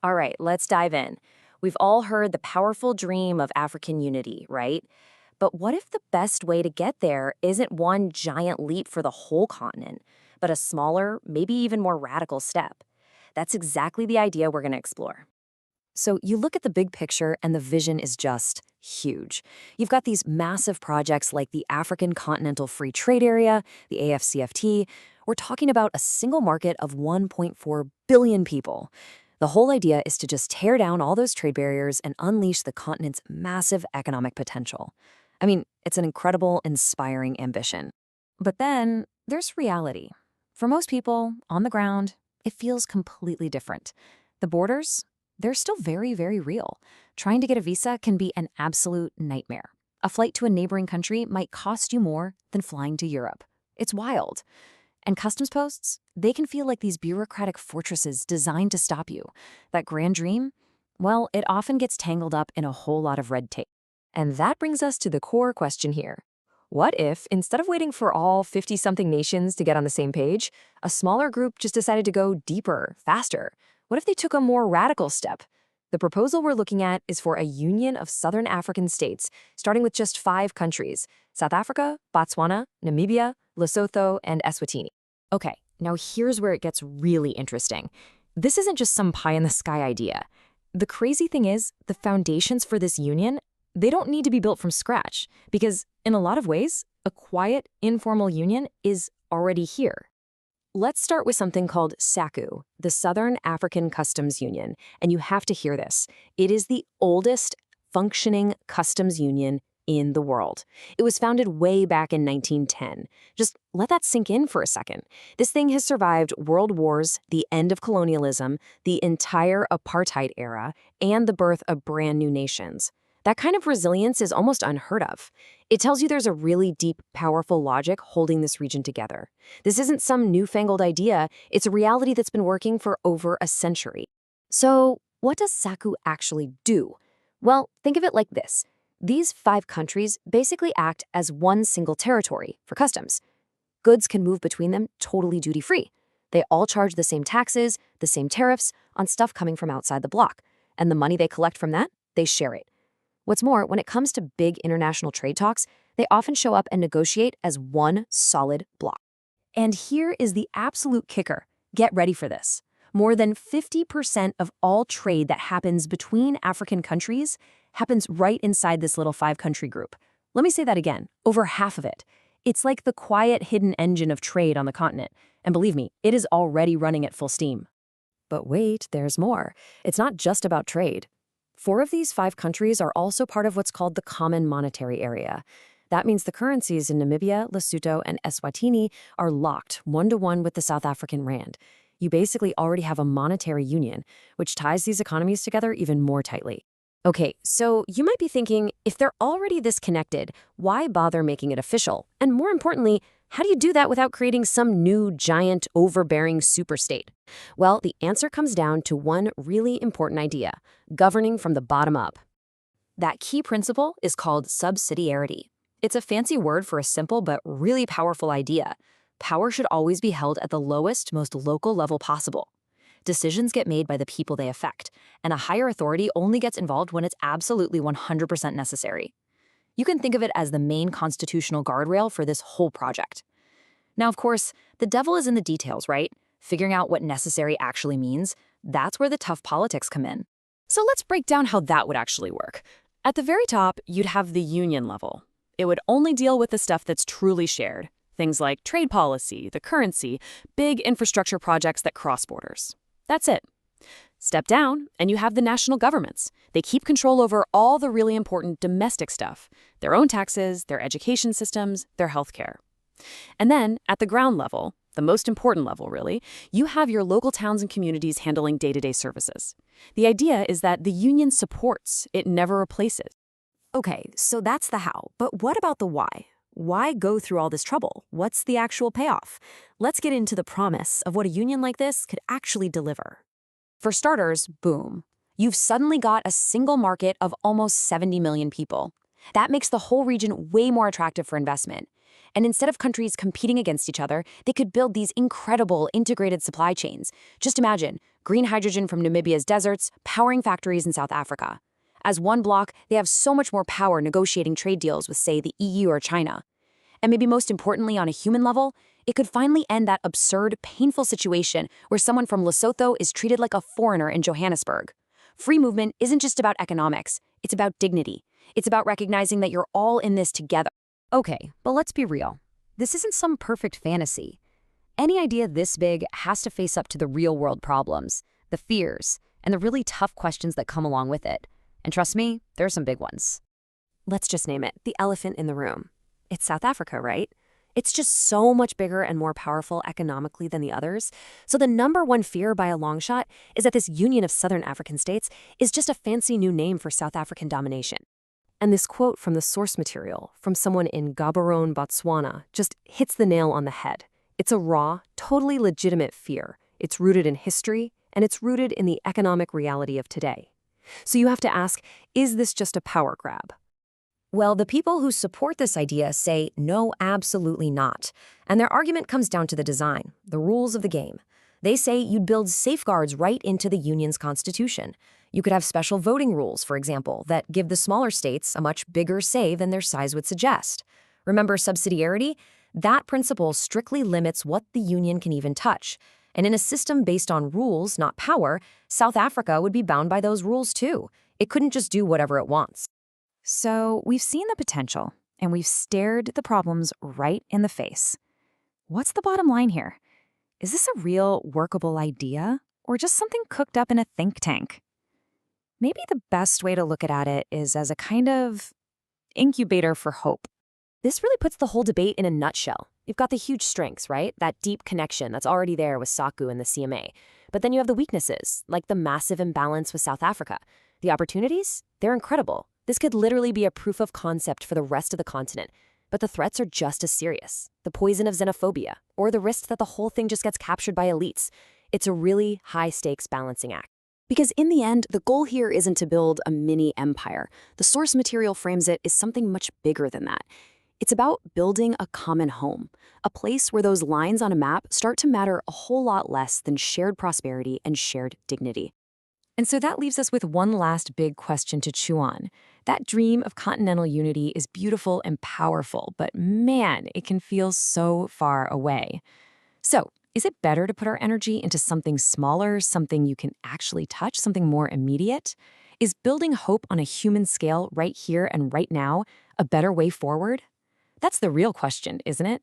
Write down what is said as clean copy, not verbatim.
All right, let's dive in. We've all heard the powerful dream of African unity, right? But what if the best way to get there isn't one giant leap for the whole continent, but a smaller, maybe even more radical step? That's exactly the idea we're going to explore. So you look at the big picture and the vision is just huge. You've got these massive projects like the African Continental Free Trade Area, the AFCFT. We're talking about a single market of 1.4 billion people. The whole idea is to just tear down all those trade barriers and unleash the continent's massive economic potential. I mean, it's an incredible, inspiring ambition. But then there's reality. For most people, on the ground, it feels completely different. The borders, they're still very, very real. Trying to get a visa can be an absolute nightmare. A flight to a neighboring country might cost you more than flying to Europe. It's wild. And customs posts, they can feel like these bureaucratic fortresses designed to stop you. That grand dream, well, it often gets tangled up in a whole lot of red tape. And that brings us to the core question here. What if, instead of waiting for all 50-something nations to get on the same page, a smaller group just decided to go deeper, faster? What if they took a more radical step? The proposal we're looking at is for a union of southern African states, starting with just 5 countries: South Africa, Botswana, Namibia, Lesotho, and Eswatini. Okay, now here's where it gets really interesting. This isn't just some pie-in-the-sky idea. The crazy thing is, the foundations for this union, they don't need to be built from scratch, because in a lot of ways, a quiet, informal union is already here. Let's start with something called SACU, the Southern African Customs Union, and you have to hear this. It is the oldest functioning customs union in the world. It was founded way back in 1910. Just let that sink in for a second. This thing has survived world wars, the end of colonialism, the entire apartheid era, and the birth of brand new nations. That kind of resilience is almost unheard of. It tells you there's a really deep, powerful logic holding this region together. This isn't some newfangled idea, it's a reality that's been working for over a century. So, what does SACU actually do? Well, think of it like this. These 5 countries basically act as one single territory for customs. Goods can move between them totally duty-free. They all charge the same taxes, the same tariffs on stuff coming from outside the bloc. And the money they collect from that, they share it. What's more, when it comes to big international trade talks, they often show up and negotiate as one solid bloc. And here is the absolute kicker. Get ready for this. More than 50% of all trade that happens between African countries happens right inside this little 5-country group. Let me say that again. Over half of it. It's like the quiet, hidden engine of trade on the continent. And believe me, it is already running at full steam. But wait, there's more. It's not just about trade. 4 of these 5 countries are also part of what's called the Common Monetary Area. That means the currencies in Namibia, Lesotho, and Eswatini are locked one-to-one with the South African rand. You basically already have a monetary union, which ties these economies together even more tightly. Okay, so you might be thinking, if they're already this connected, why bother making it official? And more importantly, how do you do that without creating some new, giant, overbearing superstate? Well, the answer comes down to one really important idea: governing from the bottom up. That key principle is called subsidiarity. It's a fancy word for a simple but really powerful idea. Power should always be held at the lowest, most local level possible. Decisions get made by the people they affect, and a higher authority only gets involved when it's absolutely 100% necessary. You can think of it as the main constitutional guardrail for this whole project. Now, of course, the devil is in the details, right? Figuring out what necessary actually means, that's where the tough politics come in. So let's break down how that would actually work. At the very top, you'd have the union level. It would only deal with the stuff that's truly shared. Things like trade policy, the currency, big infrastructure projects that cross borders. That's it. Step down, and you have the national governments. They keep control over all the really important domestic stuff: their own taxes, their education systems, their healthcare. And then, at the ground level, the most important level really, you have your local towns and communities handling day-to-day services. The idea is that the union supports, it never replaces. Okay, so that's the how, but what about the why? Why go through all this trouble? What's the actual payoff? Let's get into the promise of what a union like this could actually deliver. For starters, boom. You've suddenly got a single market of almost 70 million people. That makes the whole region way more attractive for investment. And instead of countries competing against each other, they could build these incredible integrated supply chains. Just imagine, green hydrogen from Namibia's deserts, powering factories in South Africa. As one bloc, they have so much more power negotiating trade deals with, say, the EU or China. And maybe most importantly, on a human level, it could finally end that absurd, painful situation where someone from Lesotho is treated like a foreigner in Johannesburg. Free movement isn't just about economics, it's about dignity. It's about recognizing that you're all in this together. Okay, but let's be real. This isn't some perfect fantasy. Any idea this big has to face up to the real-world problems, the fears, and the really tough questions that come along with it. And trust me, there are some big ones. Let's just name it the elephant in the room. It's South Africa, right? It's just so much bigger and more powerful economically than the others. So the number one fear by a long shot is that this union of Southern African states is just a fancy new name for South African domination. And this quote from the source material, from someone in Gaborone, Botswana, just hits the nail on the head. It's a raw, totally legitimate fear. It's rooted in history, and it's rooted in the economic reality of today. So you have to ask, is this just a power grab? Well, the people who support this idea say no, absolutely not. And their argument comes down to the design, the rules of the game. They say you'd build safeguards right into the union's constitution. You could have special voting rules, for example, that give the smaller states a much bigger say than their size would suggest. Remember subsidiarity? That principle strictly limits what the union can even touch. And in a system based on rules, not power, South Africa would be bound by those rules too. It couldn't just do whatever it wants. So we've seen the potential, and we've stared the problems right in the face. What's the bottom line here? Is this a real workable idea, or just something cooked up in a think tank? Maybe the best way to look at it is as a kind of incubator for hope. This really puts the whole debate in a nutshell. You've got the huge strengths, right? That deep connection that's already there with SACU and the CMA. But then you have the weaknesses, like the massive imbalance with South Africa. The opportunities? They're incredible. This could literally be a proof of concept for the rest of the continent. But the threats are just as serious. The poison of xenophobia, or the risk that the whole thing just gets captured by elites. It's a really high-stakes balancing act. Because in the end, the goal here isn't to build a mini empire. The source material frames it as something much bigger than that. It's about building a common home, a place where those lines on a map start to matter a whole lot less than shared prosperity and shared dignity. And so that leaves us with one last big question to chew on. That dream of continental unity is beautiful and powerful, but man, it can feel so far away. So, is it better to put our energy into something smaller, something you can actually touch, something more immediate? Is building hope on a human scale right here and right now a better way forward? That's the real question, isn't it?